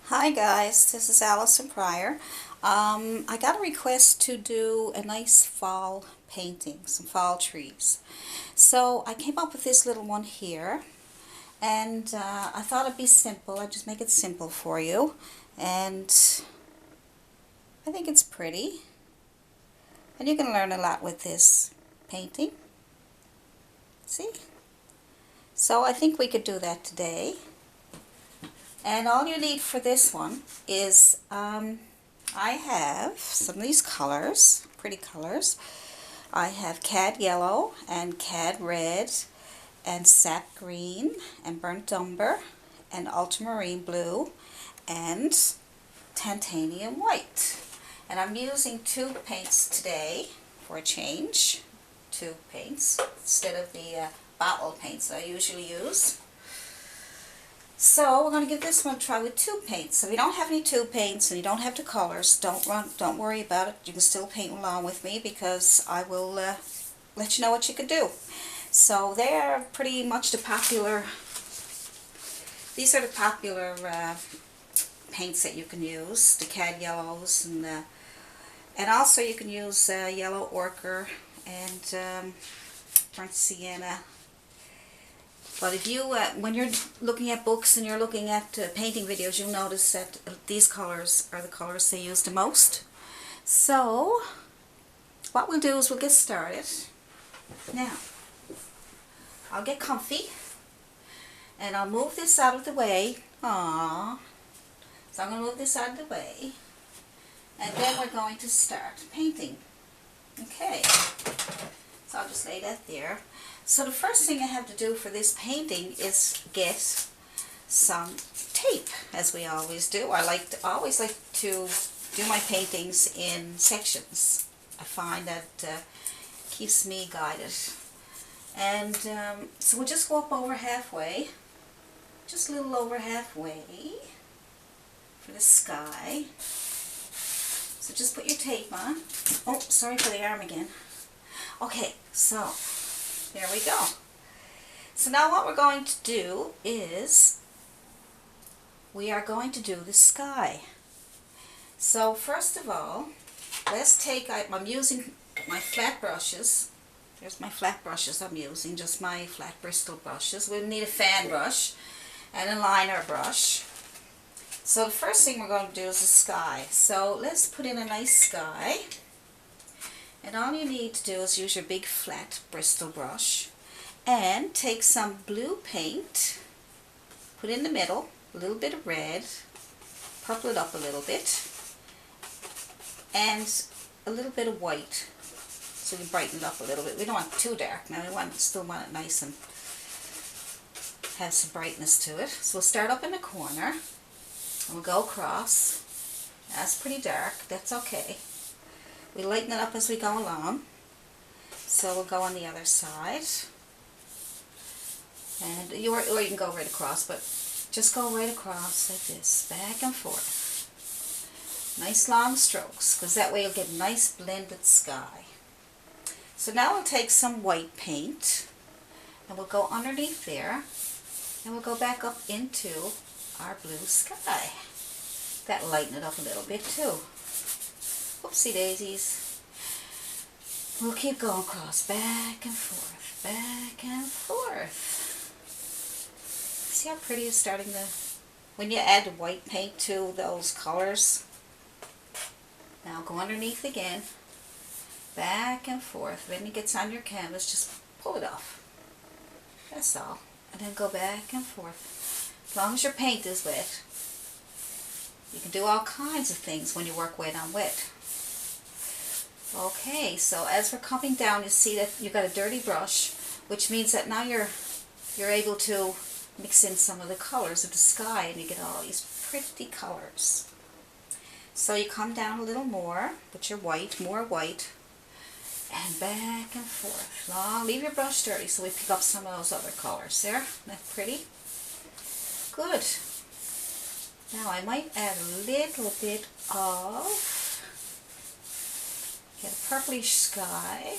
Hi guys, this is Allison Pryor. I got a request to do a nice fall painting, some fall trees. So I came up with this little one here, and I thought it'd be simple. I'd just make it simple for you, and I think it's pretty. And you can learn a lot with this painting. See? So I think we could do that today. And all you need for this one is I have some of these colors, pretty colors. I have cad yellow and cad red and sap green and burnt umber and ultramarine blue and titanium white. And I'm using two paints today for a change. Two paints instead of the bottle paints that I usually use. So we're going to give this one a try with two paints. So if you don't have any two paints and you don't have the colors, don't worry about it. You can still paint along with me because I will let you know what you could do. So they are pretty much the popular, these are the popular paints that you can use, the cad yellows, and also you can use yellow ochre and burnt sienna. But if you, when you're looking at books and you're looking at painting videos, you'll notice that these colors are the colors they use the most. So, what we'll do is we'll get started. Now, I'll get comfy, and I'll move this out of the way. Aww. So I'm going to move this out of the way, and then we're going to start painting. Okay. So I'll just lay that there. So the first thing I have to do for this painting is get some tape, as we always do. I always like to do my paintings in sections. I find that keeps me guided. And so we'll just go up over halfway, just a little over halfway for the sky. So just put your tape on. Oh, sorry for the arm again. Okay, so there we go. So now what we're going to do is we are going to do the sky. So first of all, let's take, I'm using my flat brushes. There's my flat brushes I'm using, just my flat Bristol brushes. We'll need a fan brush and a liner brush. So the first thing we're going to do is the sky. So let's put in a nice sky. And all you need to do is use your big flat Bristol brush and take some blue paint, put in the middle, a little bit of red, purple it up a little bit, and a little bit of white, so we brighten it up a little bit. We don't want it too dark now, still want it nice and have some brightness to it. So we'll start up in the corner, and we'll go across. That's pretty dark, that's okay. We lighten it up as we go along. So we'll go on the other side. And or you can go right across, but just go right across like this, back and forth. Nice long strokes, because that way you'll get a nice blended sky. So now we'll take some white paint, and we'll go underneath there, and we'll go back up into our blue sky. That'll lighten it up a little bit too. Whoopsie daisies. We'll keep going across, back and forth, back and forth. See how pretty it's starting to, when you add the white paint to those colors. Now go underneath again, back and forth. When it gets on your canvas, just pull it off. That's all. And then go back and forth. As long as your paint is wet. You can do all kinds of things when you work wet on wet. Okay, so as we're coming down, you see that you got a dirty brush, which means that now you're able to mix in some of the colors of the sky, and you get all these pretty colors. So you come down a little more, put your white, more white, and back and forth. Long, leave your brush dirty so we pick up some of those other colors. There, isn't that pretty? Good. Now I might add a little bit of, get a purplish sky.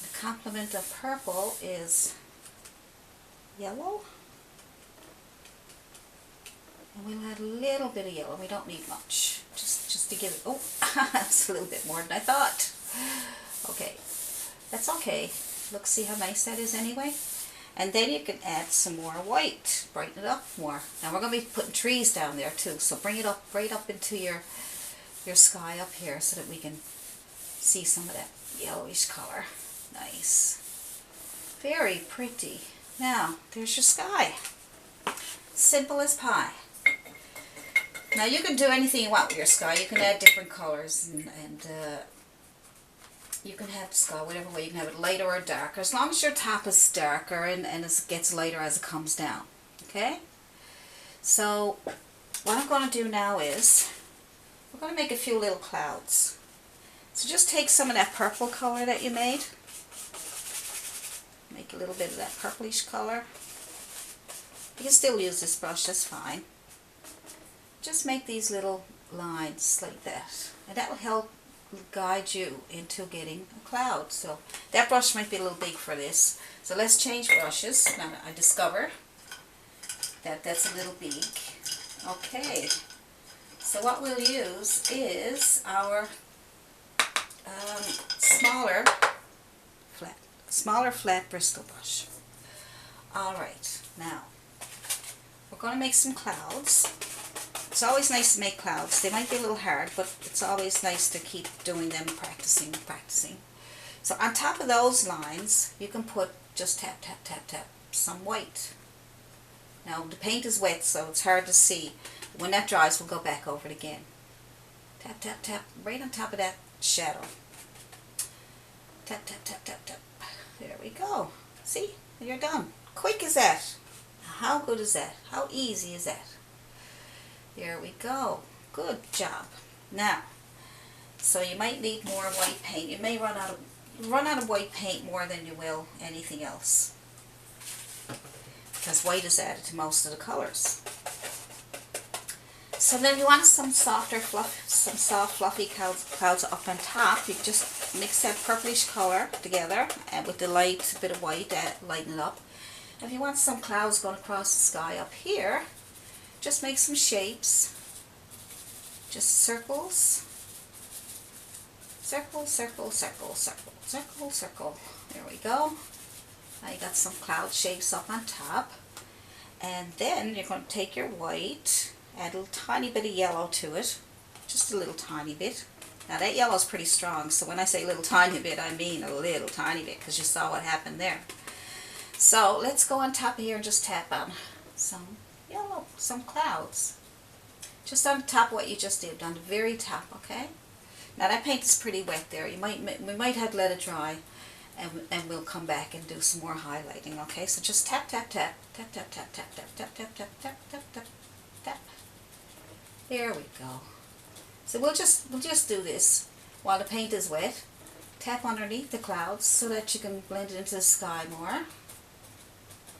The complement of purple is yellow. And we'll add a little bit of yellow. We don't need much. Just to give it, oh, that's a little bit more than I thought. Okay, that's okay. Look, see how nice that is anyway? And then you can add some more white, brighten it up more. Now we're going to be putting trees down there too, so bring it up right up into your sky up here so that we can see some of that yellowish color. Nice. Very pretty. Now, there's your sky. Simple as pie. Now you can do anything you want with your sky. You can add different colors and you can have the sky whatever way. You can have it lighter or darker, as long as your top is darker and it gets lighter as it comes down. Okay? So what I'm going to do now is we're going to make a few little clouds. So just take some of that purple color that you made. Make a little bit of that purplish color. You can still use this brush, that's fine. Just make these little lines like that, and that will help guide you into getting a cloud. So that brush might be a little big for this, so let's change brushes. Now I discover that that's a little big. Okay, so what we'll use is our smaller flat Bristol brush. Alright, now we're going to make some clouds. It's always nice to make clouds. They might be a little hard, but it's always nice to keep doing them, practicing. So on top of those lines, you can put, just tap, tap, tap, tap, some white. Now the paint is wet, so it's hard to see. When that dries, we'll go back over it again. Tap, tap, tap, right on top of that shadow. Tap, tap, tap, tap, tap. There we go. See? You're done. Quick as that. How good is that? How easy is that? There we go. Good job. Now, so you might need more white paint. You may run out of white paint more than you will anything else, because white is added to most of the colors. So then you want some soft fluffy clouds up on top. You just mix that purplish color together and with the light bit of white, lighten it up. If you want some clouds going across the sky up here, just make some shapes. Just circles. Circle, circle, circle, circle, circle, circle. There we go. Now you got some cloud shapes up on top. And then you're going to take your white, add a little tiny bit of yellow to it. Just a little tiny bit. Now that yellow is pretty strong, so when I say little tiny bit, I mean a little tiny bit, because you saw what happened there. So let's go on top of here and just tap on some yellow, some clouds. Just on the top of what you just did, on the very top, okay? Now that paint is pretty wet there. We might have to let it dry, and we'll come back and do some more highlighting, okay? So just tap, tap, tap, tap, tap, tap, tap, tap, tap, tap, tap, tap, tap, tap, tap. There we go. So we'll just do this while the paint is wet. Tap underneath the clouds so that you can blend it into the sky more.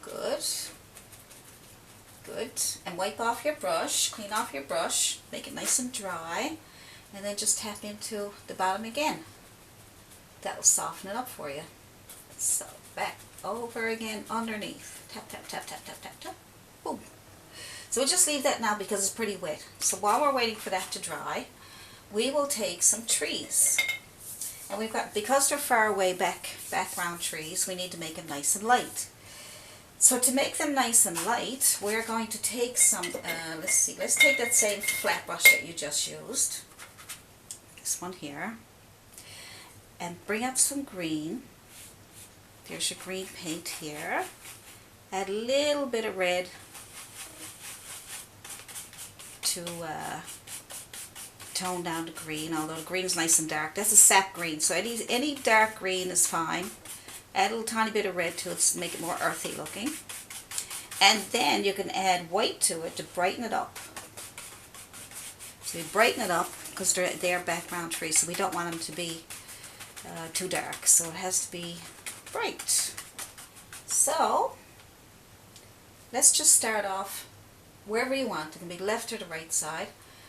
Good. Good. And wipe off your brush, clean off your brush, make it nice and dry, and then just tap into the bottom again. That'll soften it up for you. So back over again underneath. Tap, tap, tap, tap, tap, tap, tap. Boom. So we'll just leave that now because it's pretty wet. So while we're waiting for that to dry, we will take some trees. And we've got, because they're far away background trees, we need to make them nice and light. So to make them nice and light, we're going to take some, let's take that same flat brush that you just used, this one here, and bring up some green. There's your green paint here. Add a little bit of red to tone down the green, although the green's nice and dark. That's a sap green, so any dark green is fine. Add a little tiny bit of red to it to make it more earthy looking. And then you can add white to it to brighten it up. So you brighten it up because they're background trees, so we don't want them to be too dark. So it has to be bright. So let's just start off wherever you want. It can be left or the right side.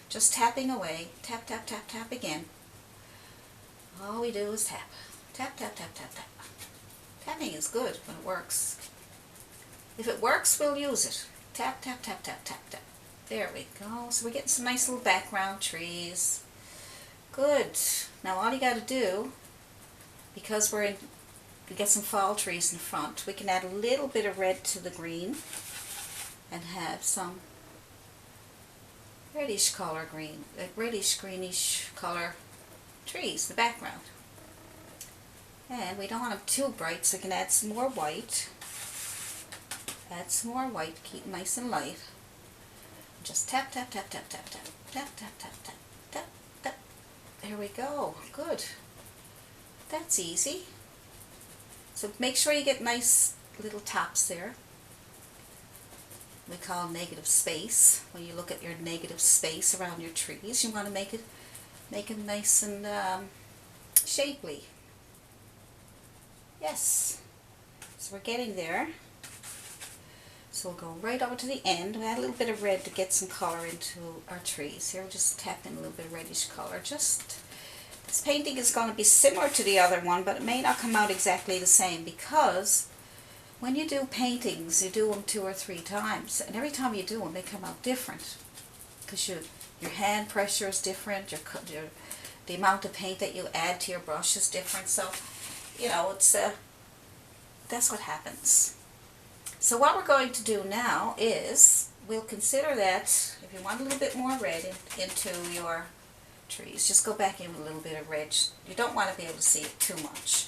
Just tapping away. Tap, tap, tap, tap again. All we do is tap. Tap, tap, tap, tap, tap. Tapping is good when it works. If it works, we'll use it. Tap, tap, tap, tap, tap, tap. There we go. So we're getting some nice little background trees. Good. Now all you got to do, because we get some fall trees in front, we can add a little bit of red to the green and have some reddish color green, reddish greenish color trees in the background. And we don't want them too bright, so we can add some more white. Add some more white, keep it nice and light. Just tap, tap, tap, tap, tap, tap, tap, tap, tap, tap, tap, tap. There we go. Good. That's easy. So make sure you get nice little tops there. We call negative space. When you look at your negative space around your trees, you want to make it nice and shapely. Yes. So we're getting there. So we'll go right over to the end. We add a little bit of red to get some color into our trees. Here we'll just tap in a little bit of reddish color. Just this painting is going to be similar to the other one, but it may not come out exactly the same, because when you do paintings, you do them 2 or 3 times, and every time you do them, they come out different, because your hand pressure is different, the amount of paint that you add to your brush is different. So, you know, it's that's what happens. So what we're going to do now is we'll consider that if you want a little bit more red into your trees, just go back in with a little bit of red. You don't want to be able to see it too much.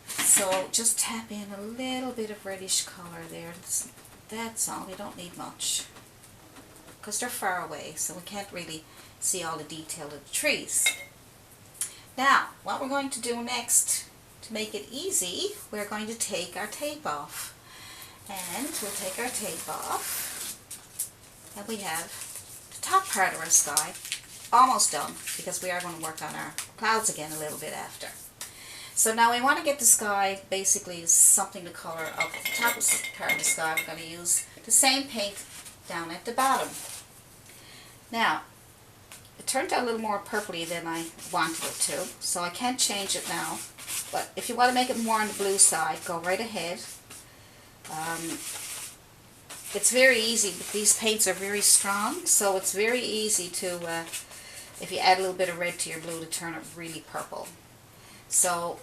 So just tap in a little bit of reddish color there. That's all. You don't need much, because they're far away, so we can't really see all the detail of the trees. Now, what we're going to do next, to make it easy, we're going to take our tape off. And we'll take our tape off, and we have the top part of our sky almost done, because we are going to work on our clouds again a little bit after. So now we want to get the sky basically something the color of the top part of the sky. We're going to use the same paint down at the bottom. Now, it turned out a little more purpley than I wanted it to, so I can't change it now. But if you want to make it more on the blue side, go right ahead. It's very easy, but these paints are very strong, so it's very easy to, if you add a little bit of red to your blue, to turn it really purple. So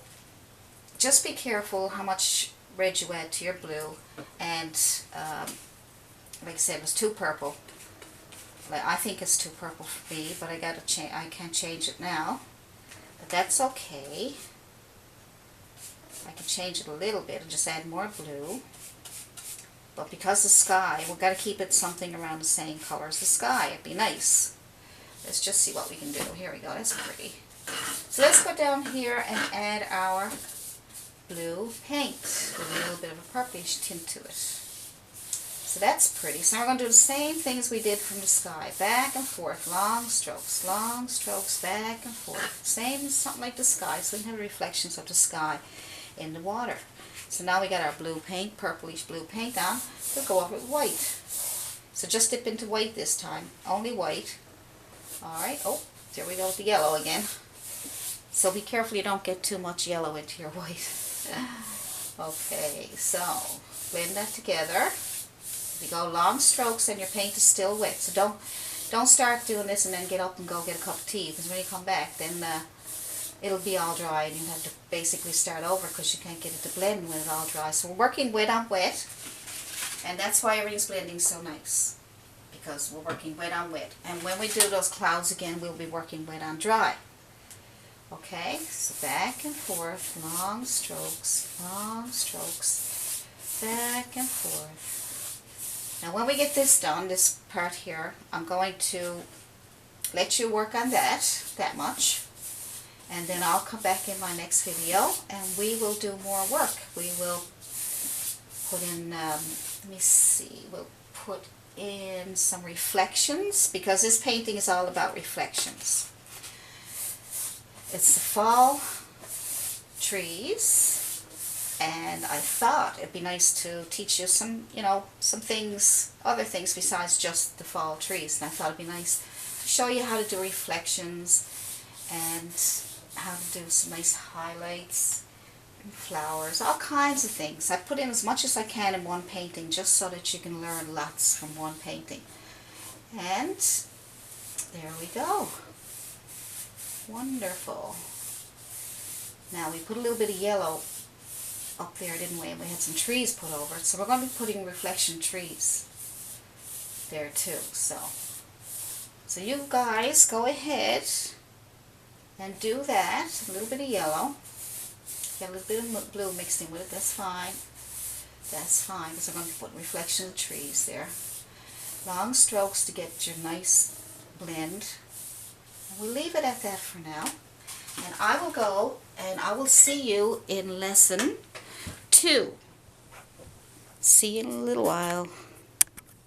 just be careful how much red you add to your blue, and like I said, it was too purple. I think it's too purple for me, but I can't change it now, but that's okay. I can change it a little bit and just add more blue. But because the sky, we've got to keep it something around the same color as the sky. It'd be nice. Let's just see what we can do. Here we go. That's pretty. So let's go down here and add our blue paint with a little bit of a purplish tint to it. So that's pretty. So now we're going to do the same thing as we did from the sky. Back and forth. Long strokes, back and forth. Same, something like the sky. So we can have reflections of the sky in the water. So now we got our blue paint, purplish blue paint on. We'll go over with white. So just dip into white this time. Only white. Alright. Oh, there we go with the yellow again. So be careful you don't get too much yellow into your white. Okay, so blend that together. You go long strokes and your paint is still wet. So don't start doing this and then get up and go get a cup of tea, because when you come back then it'll be all dry and you have to basically start over, because you can't get it to blend when it's all dry. So we're working wet on wet, and that's why everything's blending so nice, because we're working wet on wet. And when we do those clouds again, we'll be working wet on dry. Okay, so back and forth, long strokes, back and forth. Now when we get this done, this part here, I'm going to let you work on that much. And then I'll come back in my next video and we will do more work. We will put in, let me see, we'll put in some reflections, because this painting is all about reflections. It's the fall trees, and I thought it'd be nice to teach you some, some things, other things besides just the fall trees. And I thought it'd be nice to show you how to do reflections and how to do some nice highlights flowers, all kinds of things. I put in as much as I can in one painting just so that you can learn lots from one painting. And there we go. Wonderful. Now we put a little bit of yellow up there, didn't we? And we had some trees put over it. So we're going to be putting reflection trees there too. So you guys go ahead and do that. A little bit of yellow. Get a little bit of blue mixed in with it. That's fine. That's fine because I'm going to be putting reflection of the trees there. Long strokes to get your nice blend. And we'll leave it at that for now. And I will go and I will see you in lesson 2. See you in a little while.